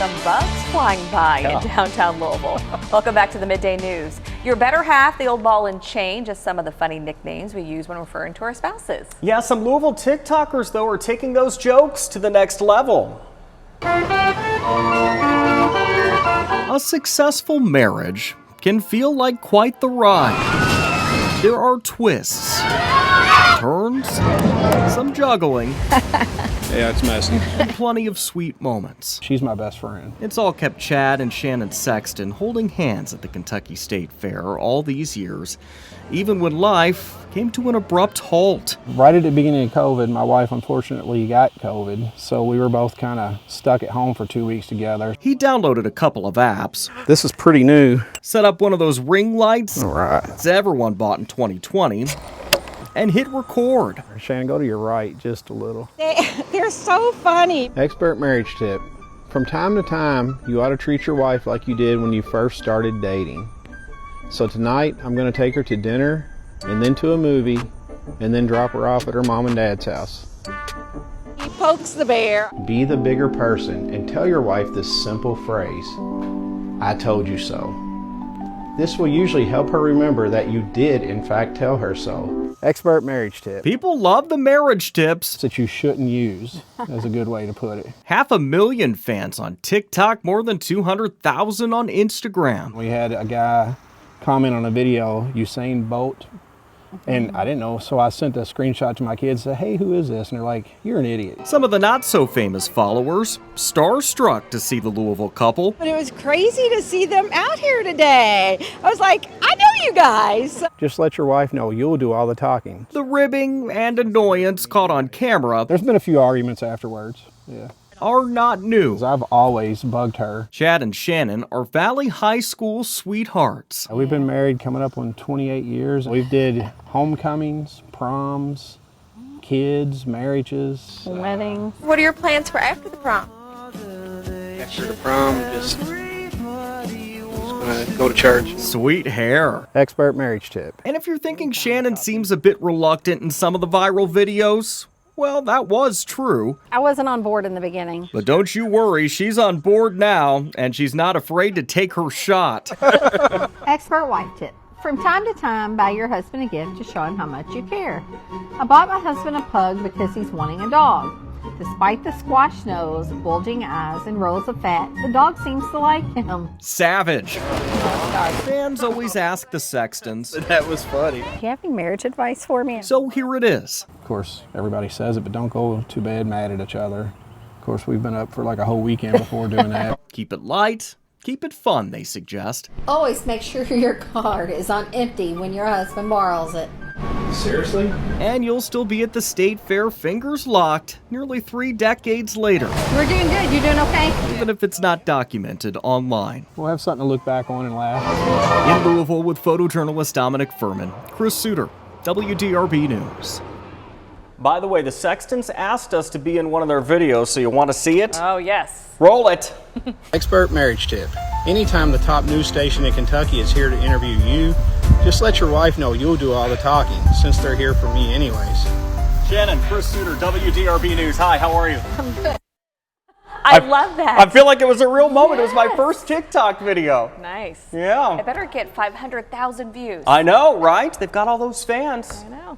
some bugs flying by in downtown Louisville. Welcome back to the Midday News. Your better half, the old ball and chain, just some of the funny nicknames we use when referring to our spouses. Yeah, some Louisville TikTokers, though, are taking those jokes to the next level. A successful marriage can feel like quite the ride. There are twists, turns, some juggling. Yeah, it's messy. And plenty of sweet moments. She's my best friend. It's all kept Chad and Shannon Sexton holding hands at the Kentucky State Fair all these years, even when life came to an abrupt halt. Right at the beginning of COVID, my wife unfortunately got COVID, so we were both kind of stuck at home for 2 weeks together. He downloaded a couple of apps. This is pretty new. Set up one of those ring lights All right. everyone bought in 2020. And hit record. Shannon, go to your right just a little. They're so funny. Expert marriage tip. From time to time, you ought to treat your wife like you did when you first started dating. So tonight, I'm going to take her to dinner, and then to a movie, and then drop her off at her mom and dad's house. He pokes the bear. Be the bigger person and tell your wife this simple phrase, I told you so. This will usually help her remember that you did, in fact, tell her so. Expert marriage tip. People love the marriage tips That you shouldn't use, is a good way to put it. 500,000 fans on TikTok, more than 200,000 on Instagram. We had a guy comment on a video, Usain Bolt, and I didn't know, so I sent a screenshot to my kids, said, hey, who is this? And they're like, you're an idiot. Some of the not-so-famous followers, starstruck to see the Louisville couple. But it was crazy to see them out here today. I was like, I know you guys. Just let your wife know you'll do all the talking. The ribbing and annoyance caught on camera There's been a few arguments afterwards, yeah. are not new. I've always bugged her. Chad and Shannon are Valley High School sweethearts. We've been married coming up on 28 years. We've did homecomings, proms, kids, marriages. Weddings. What are your plans for after the prom? After the prom, just gonna go to church. Sweet hair. Expert marriage tip. And if you're thinking Shannon seems a bit reluctant in some of the viral videos, well, that was true. I wasn't on board in the beginning. But don't you worry, she's on board now, and she's not afraid to take her shot. Expert wife tip. From time to time, buy your husband a gift to show him how much you care. I bought my husband a pug because he's wanting a dog. Despite the squash nose, bulging eyes, and rolls of fat, the dog seems to like him. Savage. Fans always ask the Sextons. That was funny. Do you have any marriage advice for me? So here it is. Of course, everybody says it, but don't go to bed mad at each other. Of course, we've been up for like a whole weekend before doing that. Keep it light, keep it fun, they suggest. Always make sure your card is on empty when your husband borrows it. Seriously? And you'll still be at the State Fair fingers locked nearly 3 decades later, We're doing good. You doing okay? even if it's not documented online. We'll have something to look back on and laugh. In Louisville with photojournalist Dominic Furman, Chris Suter, WDRB News. By the way, the Sextons asked us to be in one of their videos, so you want to see it? Oh, yes. Roll it. Expert marriage tip. Anytime the top news station in Kentucky is here to interview you, just let your wife know you'll do all the talking, since they're here for me anyways. Shannon, Chris Suter, WDRB News. Hi, how are you? I'm good. I love that. I feel like it was a real moment. It was my first TikTok video. Nice. Yeah. I better get 500,000 views. I know, right? They've got all those fans. I know.